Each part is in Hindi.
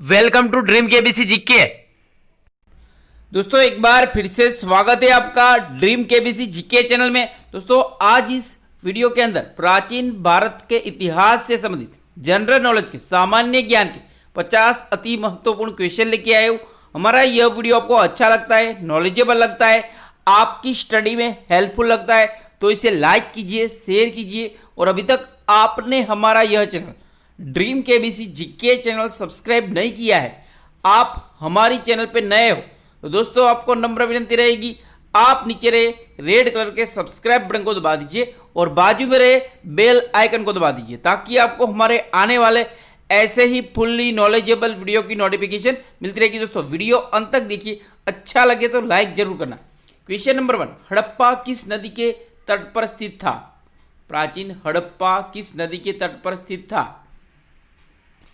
Welcome to dream KBC GK. दोस्तों एक बार फिर से स्वागत है आपका ड्रीम केबीसी जीके चैनल में। दोस्तों आज इस वीडियो के अंदर प्राचीन भारत के इतिहास से संबंधित जनरल नॉलेज के सामान्य ज्ञान के 50 अति महत्वपूर्ण क्वेश्चन लेके आए हूँ। हमारा यह वीडियो आपको अच्छा लगता है, नॉलेजेबल लगता है, आपकी स्टडी में हेल्पफुल लगता है तो इसे लाइक कीजिए, शेयर कीजिए। और अभी तक आपने हमारा यह channel dream KBC GK channel subscribe नहीं किया है, आप हमारी चैनल पे नए हो तो दोस्तों आपको नम्र विनती रहेगी, आप नीचे रहे रेड कलर के सब्सक्राइब बटन को दबा दीजिए और बाजू में रहे बेल आइकन को दबा दीजिए ताकि आपको हमारे आने वाले ऐसे ही फुल्ली नॉलेजेबल वीडियो की नोटिफिकेशन मिलती रहेगी। दोस्तों वीडियो अंत तक देखिए, अच्छा लगे तो लाइक जरूर करना। क्वेश्चन नंबर 1, हड़प्पा किस नदी के तट पर स्थित था? प्राचीन हड़प्पा किस नदी के तट पर स्थित था?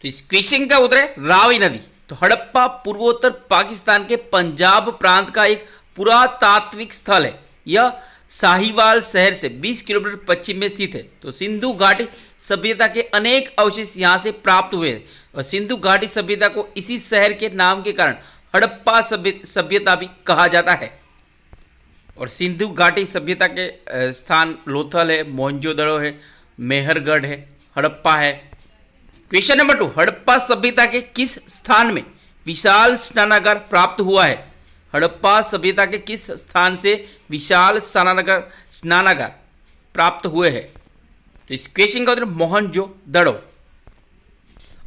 तो इस क्वेश्चन का उत्तर है रावी नदी। तो हड़प्पा पूर्वोत्तर पाकिस्तान के पंजाब प्रांत का एक पुरातात्विक स्थल है। यह साहिवाल शहर से 20 किलोमीटर पश्चिम में स्थित है। तो सिंधु घाटी सभ्यता के अनेक अवशेष यहाँ से प्राप्त हुए हैं और सिंधु घाटी सभ्यता को इसी शहर के नाम के कारण हड़प्पा सभ्यता भी कहा जाता है। और सिंधु घाटी सभ्यता के स्थान लोथल है, मोहनजोदड़ो है, मेहरगढ़ है, हड़प्पा है। क्वेश्चन नंबर 2, हड़प्पा सभ्यता के किस स्थान में विशाल स्नानागार प्राप्त हुआ है? हड़प्पा सभ्यता के किस स्थान से विशाल स्नानागार प्राप्त हुए हैं? तो इस क्वेश्चन का उत्तर मोहनजोदड़ो।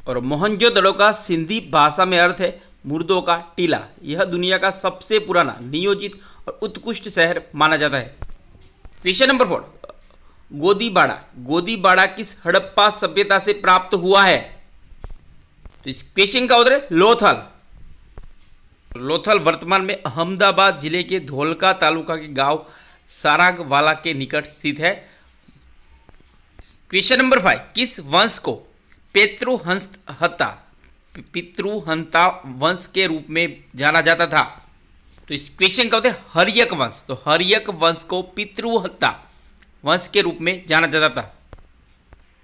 और मोहनजोदड़ो का सिंधी भाषा में अर्थ है मुर्दों का टीला। यह दुनिया का सबसे पुराना नियोजित और उत्कृष्ट शहर माना जाता है। क्वेश्चन नंबर 4, गोदीबाड़ा किस हड़प्पा सभ्यता से प्राप्त हुआ है? तो इस क्वेश्चन का उत्तर है लोथल। लोथल वर्तमान में अहमदाबाद जिले के धोलका तालुका के गांव सारागवाला के निकट स्थित है। क्वेश्चन नंबर 5, किस वंश को पितृहंता वंश के रूप में जाना जाता था? तो इस क्वेश्चन का उत्तर है हर्यक वंश। तो हर्यक वंश को पितृहंता वंश के रूप में जाना जाता था।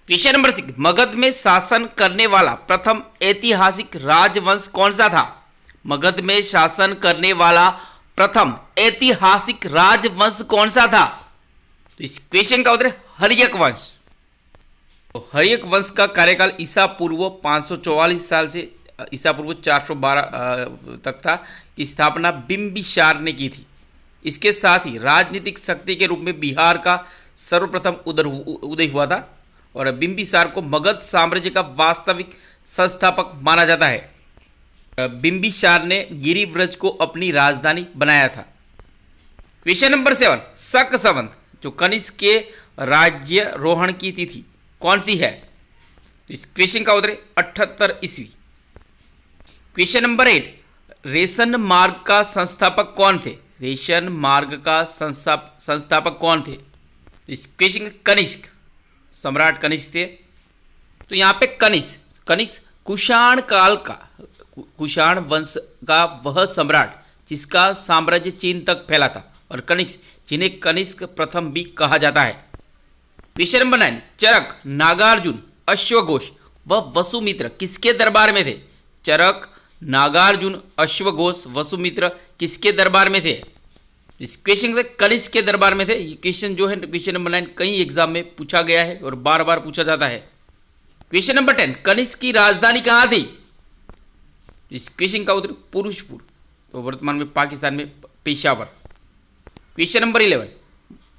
क्वेश्चन नंबर 6, मगध में शासन करने वाला प्रथम ऐतिहासिक राजवंश कौन सा था? मगध में शासन करने वाला प्रथम ऐतिहासिक राजवंश कौन सा था? तो इस क्वेश्चन का उत्तर है हर्यक वंश। तो हर्यक वंश का कार्यकाल ईसा पूर्व 544 साल से ईसा पूर्व 412 तक था। की स्थापना बिंबिसार ने की थी। इसके साथ ही राजनीतिक शक्ति के रूप में बिहार का सर्वप्रथम उदय हुआ था और बिंबिसार को मगध साम्राज्य का वास्तविक संस्थापक माना जाता है। बिंबिसार ने गिरिव्रज को अपनी राजधानी बनाया था। क्वेश्चन नंबर 7, शक संवत जो कनिष्क के राज्यारोहण की तिथि कौन सी है? इस क्वेश्चन का उत्तर है 78 ईस्वी। क्वेश्चन नंबर 8, रेशन मार्ग का संस्थापक कौन थे? रेशन मार्ग का संस्थापक कौन थे? इस क्वेश्चन कनिष्क, सम्राट कनिष्क थे। तो यहाँ पे कनिष्क कुषाण काल का, कुषाण वंश का वह सम्राट जिसका साम्राज्य चीन तक फैला था और कनिष्क जिन्हें कनिष्क प्रथम भी कहा जाता है। क्वेश्चन नंबर 9, चरक, नागार्जुन, अश्वघोष व वसुमित्र किसके दरबार में थे? चरक, नागार्जुन, अश्वघोष, वसुमित्र किसके दरबार में थे? इस क्वेश्चन से कनिष्क के दरबार में थे। ये क्वेश्चन जो है क्वेश्चन नंबर 9 कई एग्जाम में पूछा गया है और बार बार पूछा जाता है। क्वेश्चन नंबर 10, कनिष्क की राजधानी कहाँ थी? इस क्वेश्चन का उत्तर पुरुषपुर, तो वर्तमान में पाकिस्तान में पेशावर। क्वेश्चन नंबर 11,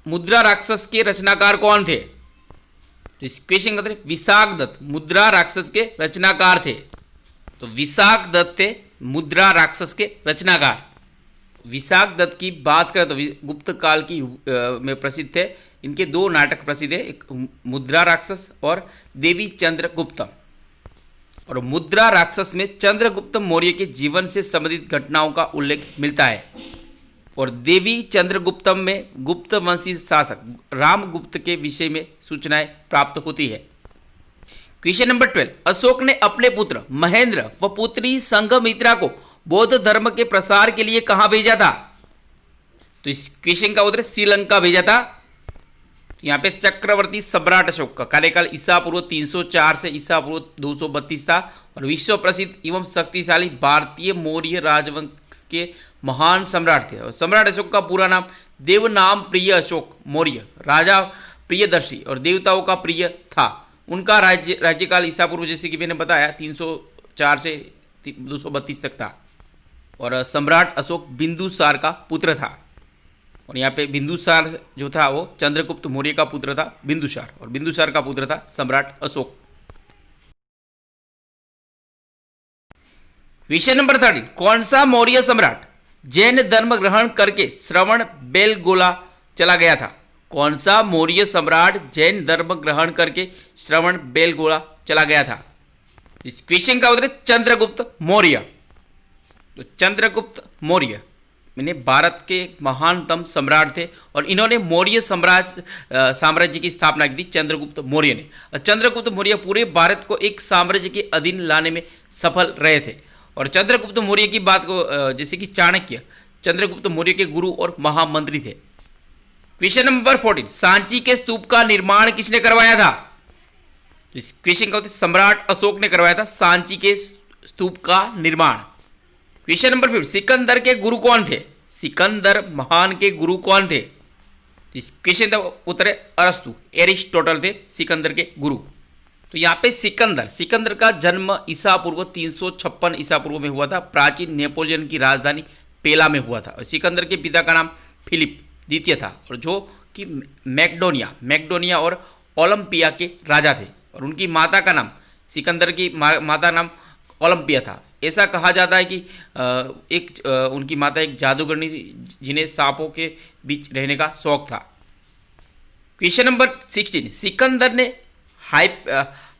मुद्रा राक्षस के रचनाकार कौन थे? तो इस क्वेश्चन का उत्तर विशाखदत्त मुद्रा राक्षस के रचनाकार थे। तो विशाखदत्त थे मुद्रा राक्षस के रचनाकार। विशाखदत्त की बात करें तो गुप्त काल की में प्रसिद्ध थे। इनके 2 नाटक प्रसिद्ध है, एक मुद्रा राक्षस और देवी चंद्रगुप्तम। और मुद्रा राक्षस में चंद्रगुप्त मौर्य के जीवन से संबंधित घटनाओं का उल्लेख मिलता है और देवी चंद्रगुप्तम में गुप्त वंशी शासक रामगुप्त के विषय में सूचनाएं प्राप्त होती है। क्वेश्चन नंबर 12, अशोक ने अपने पुत्र महेंद्र व पुत्री संघमित्रा को बौद्ध धर्म के प्रसार के लिए कहां भेजा था? तो इस क्वेश्चन का उत्तर श्रीलंका भेजा था। यहाँ पे चक्रवर्ती सम्राट अशोक का कार्यकाल ईसा पूर्व 304 से ईसा पूर्व 232 था और विश्व प्रसिद्ध एवं शक्तिशाली भारतीय मौर्य राजवंश के महान सम्राट थे। और सम्राट अशोक का पूरा नाम देवनाम प्रिय अशोक मौर्य, राजा प्रियदर्शी और देवताओं का प्रिय था। उनका राज्यकाल ईसा पूर्व, जैसे कि मैंने बताया, 304 से 232 तक था। और सम्राट अशोक बिंदुसार का पुत्र था। और यहाँ पे बिंदुसार जो था वो चंद्रगुप्त मौर्य का पुत्र था बिंदुसार, और बिंदुसार का पुत्र था सम्राट अशोक। विषय नंबर 13, कौन सा मौर्य सम्राट जैन धर्म ग्रहण करके श्रवण बेलगोला चला गया था? कौन सा मौर्य सम्राट जैन धर्म ग्रहण करके श्रवण बेलगोला चला गया था? इस क्वेश्चन का उत्तर है चंद्रगुप्त मौर्य। तो चंद्रगुप्त मौर्य मैंने भारत के महानतम सम्राट थे और इन्होंने मौर्य साम्राज्य की स्थापना की थी चंद्रगुप्त मौर्य ने। और चंद्रगुप्त मौर्य पूरे भारत को एक साम्राज्य के अधीन लाने में सफल रहे थे। और चंद्रगुप्त मौर्य की बात को जैसे कि चाणक्य चंद्रगुप्त मौर्य के गुरु और महामंत्री थे। क्वेश्चन नंबर 14, सांची के स्तूप का निर्माण किसने करवाया था? इस क्वेश्चन का उत्तर सम्राट अशोक ने करवाया था सांची के स्तूप का निर्माण। क्वेश्चन नंबर 15, सिकंदर के गुरु कौन थे? सिकंदर महान के गुरु कौन थे? इस क्वेश्चन का उत्तर है अरस्तु, एरिस्टोटल थे सिकंदर के गुरु। तो यहाँ पे सिकंदर का जन्म ईसा पूर्व 356 ईसा पूर्व में हुआ था। प्राचीन नेपोलियन की राजधानी पेला में हुआ था। और सिकंदर के पिता का नाम फिलिप द्वितीय था और जो कि मैकडोनिया और ओलंपिया के राजा थे। और उनकी माता का नाम, सिकंदर की माता नाम ओलंपिया था। ऐसा कहा जाता है कि उनकी माता एक जादूगरनी थी जिन्हें सांपों के बीच रहने का शौक था। क्वेश्चन नंबर 16, सिकंदर ने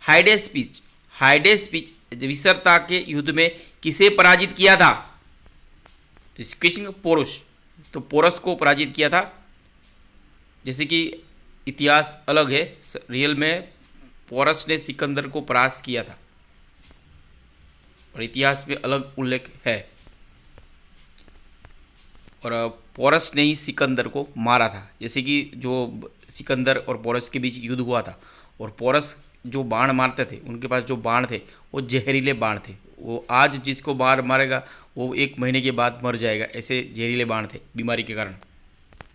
हाइडेस्पीच विसरता के युद्ध में किसे पराजित किया था? तो इस क्वेश्चन पोरस, तो पोरस को पराजित किया था। जैसे कि इतिहास अलग है, रियल में पोरस ने सिकंदर को परास्त किया था और इतिहास में अलग उल्लेख है। और पोरस ने ही सिकंदर को मारा था। जैसे कि जो सिकंदर और पोरस के बीच युद्ध हुआ था और पोरस जो बाण मारते थे, उनके पास जो बाण थे वो जहरीले बाण थे। वो आज जिसको बाण मारेगा वो 1 महीने के बाद मर जाएगा, ऐसे जहरीले बाण थे बीमारी के कारण।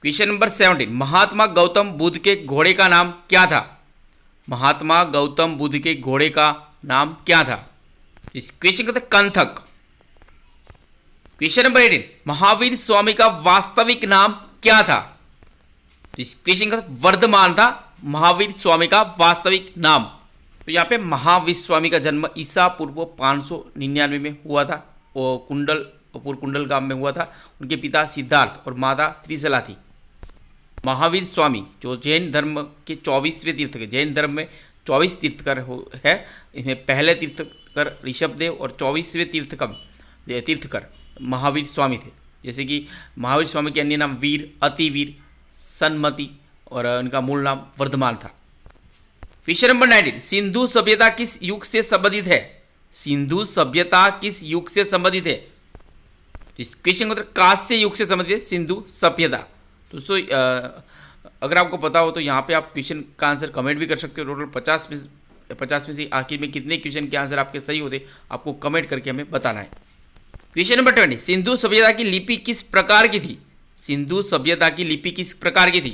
क्वेश्चन नंबर 17, महात्मा गौतम बुद्ध के घोड़े का नाम क्या था? महात्मा गौतम बुद्ध के घोड़े का नाम क्या था? इस क्वेश्चन का कंथक। क्वेश्चन नंबर 18, महावीर स्वामी का वास्तविक नाम क्या था? इस क्वेश्चन का वर्धमान था महावीर स्वामी का वास्तविक नाम। तो यहाँ पे महावीर स्वामी का जन्म ईसा पूर्व 599 में हुआ था। वो कुंडल गांव में हुआ था। उनके पिता सिद्धार्थ और माता त्रिशला थी। महावीर स्वामी जो जैन धर्म के 24वें तीर्थकर, जैन धर्म में 24 तीर्थकर है। इसमें पहले तीर्थकर ऋषभदेव और 24वें तीर्थकर महावीर स्वामी थे। जैसे कि महावीर स्वामी के अन्य नाम वीर, अतिवीर, सन्मति और उनका मूल नाम वर्धमान था। क्वेश्चन नंबर 19, सिंधु सभ्यता किस युग से संबंधित है? सिंधु सभ्यता किस युग से संबंधित है? इस क्वेश्चन का उत्तर कांस्य युग से संबंधित है सिंधु सभ्यता। दोस्तों अगर आपको पता हो तो यहाँ पे आप क्वेश्चन का आंसर कमेंट भी कर सकते हो। टोटल 50 में से आखिर में कितने क्वेश्चन के आंसर आपके सही होते आपको कमेंट करके हमें बताना है। क्वेश्चन नंबर 20, सिंधु सभ्यता की लिपि किस प्रकार की थी? सिंधु सभ्यता की लिपि किस प्रकार की थी?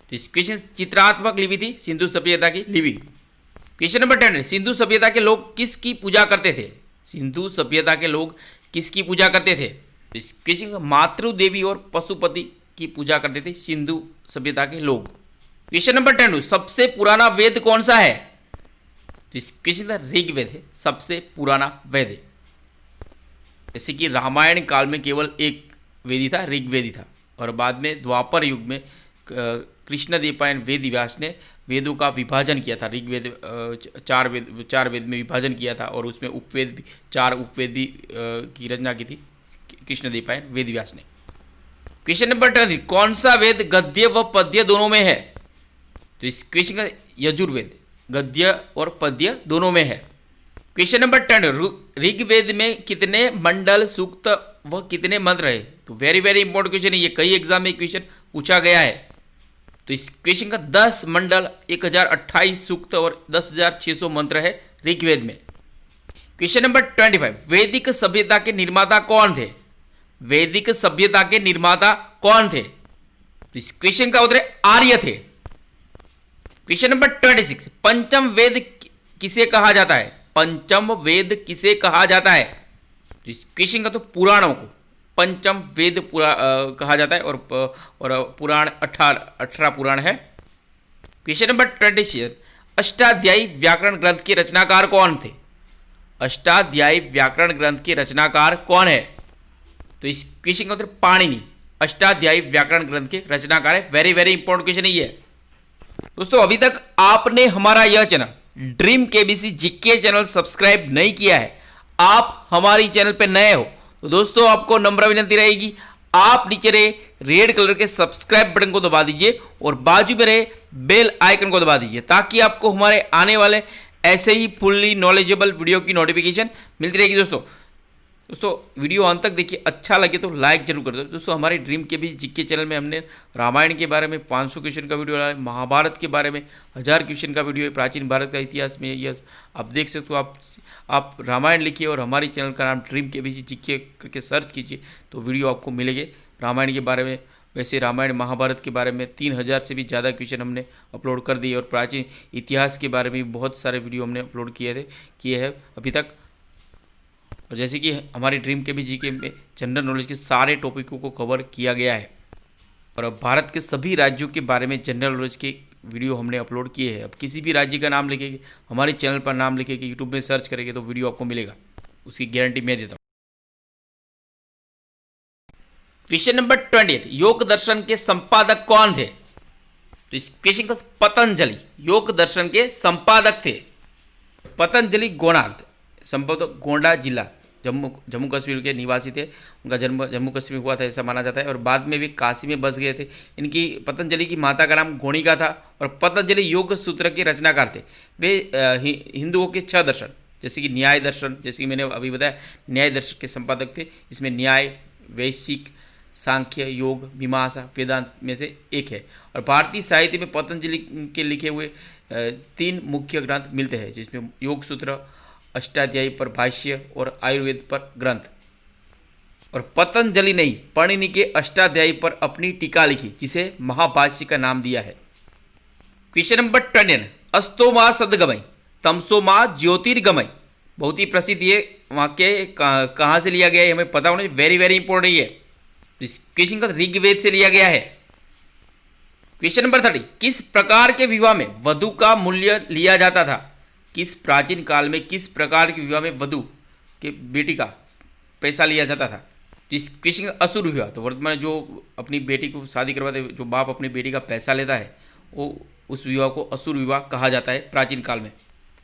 तो इस क्वेश्चन चित्रात्मक लिपि थी सिंधु सभ्यता की लिपि। क्वेश्चन नंबर 10, सिंधु सभ्यता के लोग किसकी पूजा करते थे? सिंधु सभ्यता के लोग किसकी पूजा करते थे? इस क्वेश्चन मातृ देवी और पशुपति की पूजा करते थे सिंधु सभ्यता के लोग। क्वेश्चन नंबर 10, सबसे पुराना वेद कौन सा है? तो इस क्वेश्चन ऋग्वेद है सबसे पुराना वेद। जैसे कि रामायण काल में केवल एक वेद ही था, ऋग्वेद था। और बाद में द्वापर युग में कृष्णदेवराय वेदव्यास ने वेदों का विभाजन किया था। ऋग्वेद 4 वेद में विभाजन किया था और उसमें उपवेद भी 4 उपवेद भी की रचना की थी कृष्णदेवराय वेदव्यास ने। क्वेश्चन नंबर 10, कौन सा वेद गद्य व पद्य दोनों में है? तो इस क्वेश्चन का यजुर्वेद गद्य और पद्य दोनों में है। क्वेश्चन नंबर 10, ऋग्वेद में कितने मंडल, सूक्त व कितने मंत्र है? तो वेरी इंपॉर्टेंट क्वेश्चन है ये, कई एग्जाम में क्वेश्चन पूछा गया है। तो इस क्वेश्चन का 10 मंडल 1028 सूक्त और 10,600 मंत्र है ऋग्वेद में। क्वेश्चन नंबर 25, वैदिक सभ्यता के निर्माता कौन थे? वैदिक सभ्यता के निर्माता कौन थे? तो इस क्वेश्चन का उत्तर आर्य थे। क्वेश्चन नंबर 26, पंचम वेद किसे कहा जाता है? पंचम वेद किसे कहा जाता है? तो इस क्वेश्चन का तो पुराणों को पंचम वेद कहा जाता है, और पुराण 18 पुराण है। क्वेश्चन नंबर 26, अष्टाध्यायी व्याकरण ग्रंथ के रचनाकार कौन थे? अष्टाध्यायी व्याकरण ग्रंथ के रचनाकार कौन है? तो इस क्वेश्चन का उत्तर पाणिनि अष्टाध्यायी व्याकरण ग्रंथ के रचनाकार है। वेरी वेरी इंपॉर्टेंट क्वेश्चन है ये। दोस्तों, अभी तक आपने हमारा यह channel dream KBC GK channel subscribe नहीं किया है, आप हमारी चैनल पे नए हो, तो दोस्तों आपको नम्र विनती रहेगी, आप नीचे रहे रेड कलर के सब्सक्राइब बटन को दबा दीजिए और बाजू में रहे बेल आइकन को दबा दीजिए, ताकि आपको हमारे आने वाले ऐसे ही फुल्ली नॉलेजेबल वीडियो की नोटिफिकेशन मिलती रहेगी। दोस्तों वीडियो अंत तक देखिए, अच्छा लगे तो लाइक जरूर कर दो। दोस्तों, हमारे ड्रीम के बीच जीके चैनल में हमने रामायण के बारे में 500 क्वेश्चन का वीडियो डाला है, महाभारत के बारे में 1000 क्वेश्चन का वीडियो है, प्राचीन भारत का इतिहास में यह आप देख सकते हो। आप रामायण लिखिए और हमारी चैनल का नाम ड्रीम के बीच जीके करके सर्च कीजिए तो वीडियो आपको मिलेंगे रामायण के बारे में। वैसे रामायण महाभारत के बारे में 3000 से भी ज़्यादा क्वेश्चन हमने अपलोड कर दिए, और प्राचीन इतिहास के बारे में बहुत सारे वीडियो हमने अपलोड किए हैं अभी तक। और जैसे कि हमारी ड्रीम के भी जीके में जनरल नॉलेज के सारे टॉपिकों को कवर किया गया है, और अब भारत के सभी राज्यों के बारे में जनरल नॉलेज के वीडियो हमने अपलोड किए हैं। अब किसी भी राज्य का नाम लिखेंगे, हमारे चैनल पर नाम लिखेंगे, यूट्यूब में सर्च करेंगे तो वीडियो आपको मिलेगा, उसकी गारंटी मैं देता हूँ। क्वेश्चन नंबर 28, योग दर्शन के संपादक कौन थे? तो इस क्वेश्चन का पतंजलि योग दर्शन के संपादक थे। पतंजलि गोणार्थ, संभवतः गोंडा जिला, जम्मू कश्मीर के निवासी थे। उनका जन्म जम्मू कश्मीर हुआ था ऐसा माना जाता है, और बाद में भी काशी में बस गए थे। इनकी पतंजलि की माता का नाम गोणिका था, और पतंजलि योग सूत्र के रचनाकार थे। वे हिंदुओं के 6 दर्शन, जैसे कि न्याय दर्शन, जैसे कि मैंने अभी बताया, न्याय दर्शन के संपादक थे। इसमें न्याय, वैशिक, सांख्य, योग, मीमांसा, वेदांत में से एक है। और भारतीय साहित्य में पतंजलि के लिखे हुए 3 मुख्य ग्रंथ मिलते हैं, जिसमें योग सूत्र, अष्टाध्यायी पर भाष्य और आयुर्वेद पर ग्रंथ। और पतंजलि ने पाणिनि के अष्टाध्यायी पर अपनी टीका लिखी, जिसे महाभाष्य का नाम दिया है। क्वेश्चन नंबर 29, अस्तो मां सदगमय तमसो मां ज्योतिर्गमय, बहुत ही प्रसिद्ध ये वाक्य कहाँ से लिया गया है हमें पता होना चाहिए, वेरी वेरी इंपॉर्टेंट है। इस क्वेश्चन का ऋग्वेद से लिया गया है। क्वेश्चन नंबर 30, किस प्रकार के विवाह में वधु का मूल्य लिया जाता था? किस प्राचीन काल में किस प्रकार के विवाह में वधु के बेटी का पैसा लिया जाता था? इस क्वेश्चन का असुर विवाह, तो वर्तमान जो अपनी बेटी को शादी करवाते, जो बाप अपनी बेटी का पैसा लेता है, वो उस विवाह को असुर विवाह कहा जाता है, प्राचीन काल में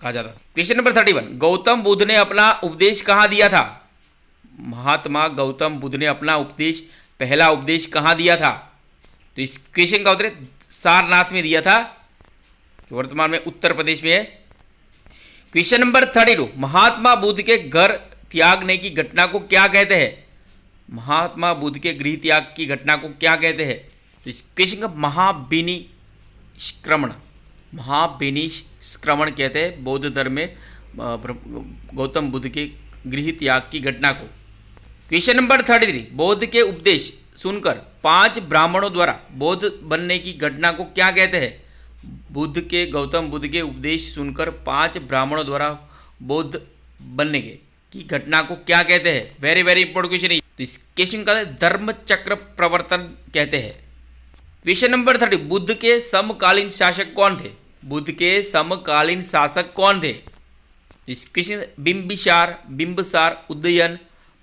कहा जाता था। क्वेश्चन नंबर 31, गौतम बुद्ध ने अपना उपदेश कहाँ दिया था? महात्मा गौतम बुद्ध ने अपना उपदेश, पहला उपदेश कहाँ दिया था? तो इस क्वेश्चन का उत्तर सारनाथ में दिया था, जो वर्तमान में उत्तर प्रदेश में है। क्वेश्चन नंबर 32, महात्मा बुद्ध के घर त्यागने की घटना को क्या कहते हैं? महात्मा बुद्ध के गृह त्याग की घटना को क्या कहते हैं? तो इस क्वेश्चन का महाविनिष्क्रमण, महाविनिष्क्रमण कहते हैं बौद्ध धर्म में गौतम बुद्ध के गृह त्याग की घटना को। क्वेश्चन नंबर 33, बौद्ध के उपदेश सुनकर 5 ब्राह्मणों द्वारा बौद्ध बनने की घटना को क्या कहते हैं? गौतम बुद्ध के उपदेश सुनकर 5 ब्राह्मणों द्वारा बौद्ध बनने की घटना को क्या कहते हैं? वेरी वेरी इंपॉर्टेंट क्वेश्चन है। तो इस क्वेश्चन का धर्म चक्र प्रवर्तन कहते हैं। क्वेश्चन नंबर 30, बुद्ध के समकालीन शासक कौन थे? बुद्ध के समकालीन शासक कौन थे? इस क्वेश्चन बिंबिसार, उदयन,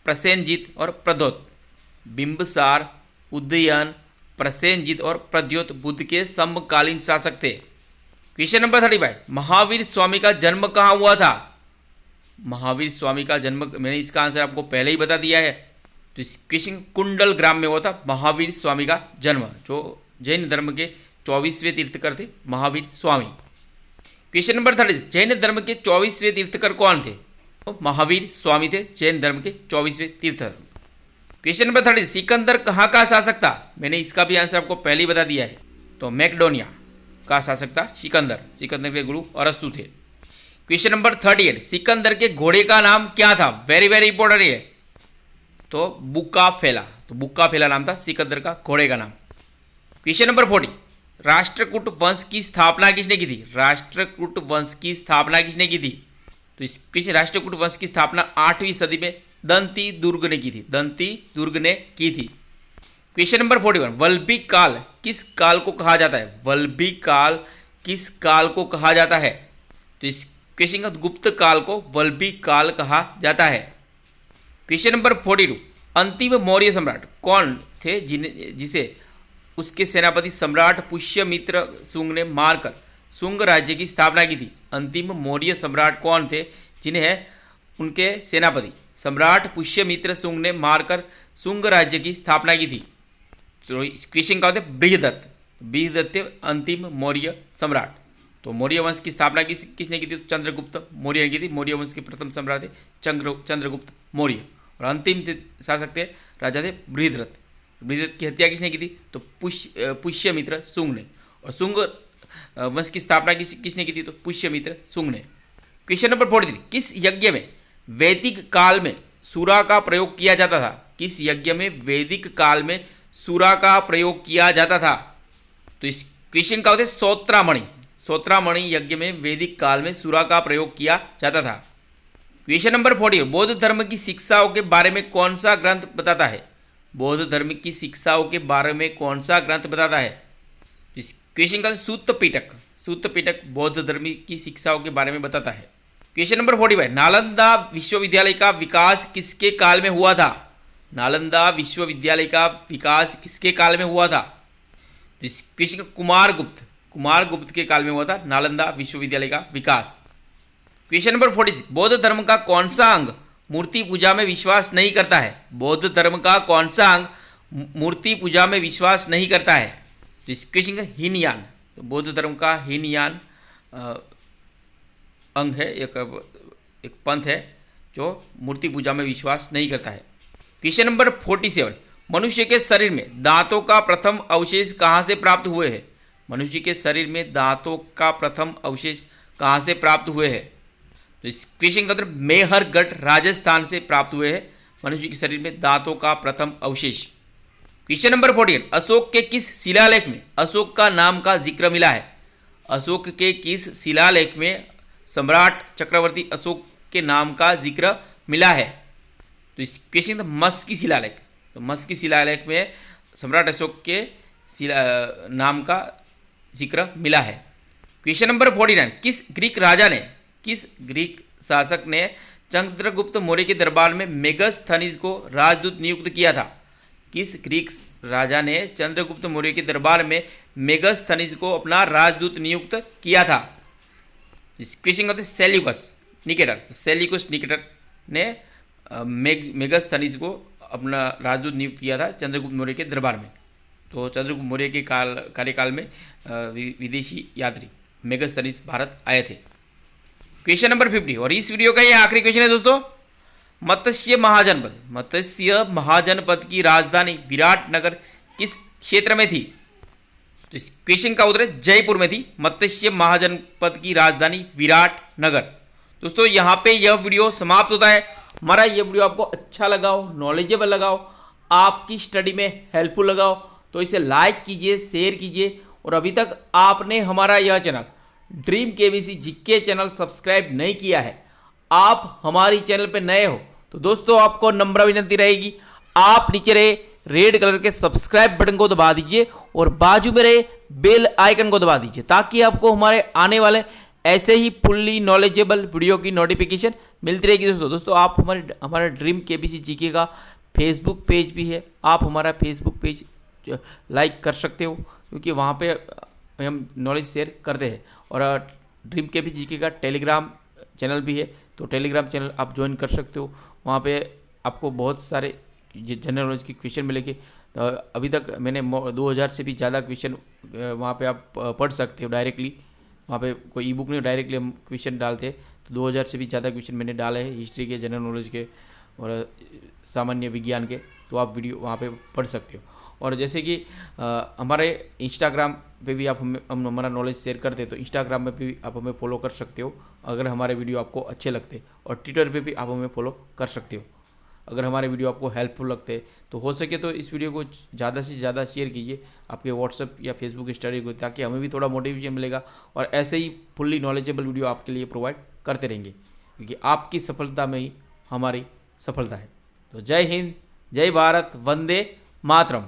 प्रसेनजित और प्रद्योत। बिंबिसार, उदयन, प्रसेनजित और प्रद्योत बुद्ध के समकालीन शासक थे। क्वेश्चन नंबर 35, महावीर स्वामी का जन्म कहाँ हुआ था? महावीर स्वामी का जन्म, मैंने इसका आंसर आपको पहले ही बता दिया है। तो इस क्वेश्चन कुंडल ग्राम में हुआ था महावीर स्वामी का जन्म, जो जैन धर्म के 24वें तीर्थकर थे महावीर स्वामी। क्वेश्चन नंबर 30, जैन धर्म के 24वें तीर्थकर कौन थे? तो महावीर स्वामी थे जैन धर्म के 24वें तीर्थकर। क्वेश्चन नंबर 30, सिकंदर कहाँ का शासक था? मैंने इसका भी आंसर आपको पहले ही बता दिया है। तो मैकेडोनिया का शासक था सिकंदर। सिकंदर के गुरु अरस्तु थे। क्वेश्चन नंबर 38, सिकंदर के घोड़े का नाम क्या था? वेरी वेरी इंपॉर्टेंट है। तो बुकाफेला, तो बुकाफेला नाम था सिकंदर का घोड़े का नाम। क्वेश्चन नंबर 40, राष्ट्रकूट वंश की स्थापना किसने की थी? राष्ट्रकूट वंश की स्थापना किसने की थी? तो इस क्वेश्चन राष्ट्रकूट वंश की स्थापना 8वीं सदी में दंती दुर्ग ने की थी। दंती दुर्ग ने की थी। क्वेश्चन नंबर 41, वल्लभिक काल किस काल को कहा जाता है? वल्लभिक काल किस काल को कहा जाता है? तो इस क्वेश्चन का गुप्त काल को वल्लभिक काल कहा जाता है। क्वेश्चन नंबर 42, अंतिम मौर्य सम्राट कौन थे जिसे उसके सेनापति सम्राट पुष्यमित्र शुंग ने मारकर शुंग राज्य की स्थापना की थी? अंतिम मौर्य सम्राट कौन थे जिन्हें उनके सेनापति सम्राट पुष्यमित्र शुंग ने मारकर शुंग राज्य की स्थापना की थी? तो इस क्वेश्चन का होता है बृहदत्त। बृहदत्त अंतिम मौर्य सम्राट। तो मौर्य वंश की स्थापना किसने की थी? तो चंद्रगुप्त मौर्य ने की थी। मौर्य वंश के प्रथम सम्राट थे चंद्रगुप्त मौर्य। और अंतिम शासक थे राजा थे बृहदत्त। बृहदत्त की हत्या किसने की थी? तो पुष्यमित्र शुंग ने। और शुंग वंश की स्थापना किसने की थी? तो पुष्यमित्र शुंग ने। क्वेश्चन नंबर 43, किस यज्ञ में वैदिक काल में सूरा का प्रयोग किया जाता था? किस यज्ञ में वैदिक काल में सूरा का प्रयोग किया जाता था? तो इस क्वेश्चन का होता है सोत्रामणि। सोत्रामणि यज्ञ में वैदिक काल में सूरा का प्रयोग किया जाता था। क्वेश्चन नंबर 40, बौद्ध धर्म की शिक्षाओं के बारे में कौन सा ग्रंथ बताता है? बौद्ध धर्म की शिक्षाओं के बारे में कौन सा ग्रंथ बताता है? इस क्वेश्चन का सूत पिटक। सूत पिटक बौद्ध धर्म की शिक्षाओं के बारे में बताता है। क्वेश्चन नंबर 45, नालंदा विश्वविद्यालय का विकास किसके काल में हुआ था? नालंदा विश्वविद्यालय का विकास किसके काल में हुआ था? तो इस क्वेश्चन का कुमार गुप्त के काल में हुआ था नालंदा विश्वविद्यालय का विकास। क्वेश्चन नंबर 46, बौद्ध धर्म का कौन सा अंग मूर्ति पूजा में विश्वास नहीं करता है? बौद्ध धर्म का कौन सा अंग मूर्ति पूजा में विश्वास नहीं करता है? तो इस क्वेश्चन का हीनयान। तो बौद्ध धर्म का हीनयान अंग है, एक पंथ है जो मूर्ति पूजा में विश्वास नहीं करता है। क्वेश्चन नंबर 47, मनुष्य के शरीर में दांतों का प्रथम अवशेष कहाँ से प्राप्त हुए हैं? मनुष्य के शरीर में दांतों का प्रथम अवशेष कहाँ से प्राप्त हुए हैं? तो इस क्वेश्चन का उत्तर मेहरगढ़ राजस्थान से प्राप्त हुए हैं मनुष्य के शरीर में दांतों का प्रथम अवशेष। क्वेश्चन नंबर 48, अशोक के किस शिलालेख में अशोक का नाम का जिक्र मिला है? अशोक के किस शिलालेख में सम्राट चक्रवर्ती अशोक के नाम का जिक्र मिला है? तो इस क्वेश्चन का मस्की शिलालेख। तो मस्की शिलालेख में सम्राट अशोक के नाम का जिक्र मिला है। क्वेश्चन नंबर 49, किस ग्रीक शासक ने चंद्रगुप्त मौर्य के दरबार में मेगस्थनीज को राजदूत नियुक्त किया था? किस ग्रीक राजा ने चंद्रगुप्त मौर्य के दरबार में मेगस्थनीज को अपना राजदूत नियुक्त किया था? इस क्वेश्चन का सेल्यूकस निकेटर। सेल्यूकस निकेटर ने मेगस्थनीज को अपना राजदूत नियुक्त किया था चंद्रगुप्त मौर्य के दरबार में। तो चंद्रगुप्त मौर्य के कार्यकाल में विदेशी यात्री मेगस्थनीज भारत आए थे। क्वेश्चन नंबर 50, और इस वीडियो का ये आखिरी क्वेश्चन है दोस्तों। मत्स्य महाजनपद की राजधानी विराटनगर किस क्षेत्र में थी? तो इस क्वेश्चन का उत्तर है जयपुर में थी मत्स्य महाजनपद की राजधानी विराटनगर। दोस्तों यहाँ पे यह वीडियो समाप्त होता है। हमारा ये वीडियो आपको अच्छा लगा हो, नॉलेजेबल लगा हो, आपकी स्टडी में हेल्पफुल लगा हो तो इसे लाइक कीजिए, शेयर कीजिए। और अभी तक आपने हमारा यह channel dream KBC GK channel subscribe नहीं किया है, आप हमारी चैनल पे नए हो तो दोस्तों आपको नम्र विनती रहेगी, आप नीचे रहे रेड कलर के सब्सक्राइब बटन को दबा दीजिए और बाजू में रहे बेल आइकन को दबा दीजिए ताकि आपको हमारे आने वाले ऐसे ही फुल्ली नॉलेजेबल वीडियो की नोटिफिकेशन मिलती रहेगी। दोस्तों आप हमारा ड्रीम केबीसी जीके का फेसबुक पेज भी है, आप हमारा फेसबुक पेज लाइक कर सकते हो क्योंकि वहाँ पे हम नॉलेज शेयर करते हैं। और ड्रीम केबीसी जीके का टेलीग्राम चैनल भी है, तो टेलीग्राम चैनल आप ज्वाइन कर सकते हो। वहाँ पे आपको बहुत सारे जनरल नॉलेज के क्वेश्चन मिलेंगे। अभी तक मैंने 2000 से भी ज़्यादा क्वेश्चन वहाँ पे आप पढ़ सकते हो डायरेक्टली। वहाँ पे कोई ई बुक नहीं, डायरेक्टली हम क्वेश्चन डालते हैं। तो 2000 से भी ज़्यादा क्वेश्चन मैंने डाले हैं हिस्ट्री के, जनरल नॉलेज के और सामान्य विज्ञान के, तो आप वीडियो वहाँ पे पढ़ सकते हो। और जैसे कि हमारे इंस्टाग्राम पे भी आप हम हमारा नॉलेज शेयर करते हैं, तो इंस्टाग्राम में भी आप हमें फॉलो कर सकते हो अगर हमारे वीडियो आपको अच्छे लगते, और ट्विटर पे भी आप हमें फॉलो कर सकते हो अगर हमारे वीडियो आपको हेल्पफुल लगते हैं। तो हो सके तो इस वीडियो को ज़्यादा से ज़्यादा शेयर कीजिए आपके व्हाट्सएप या फेसबुक स्टोरी को, ताकि हमें भी थोड़ा मोटिवेशन मिलेगा और ऐसे ही फुल्ली नॉलेजेबल वीडियो आपके लिए प्रोवाइड करते रहेंगे, क्योंकि आपकी सफलता में ही हमारी सफलता है। तो जय हिंद, जय भारत, वंदे मातरम।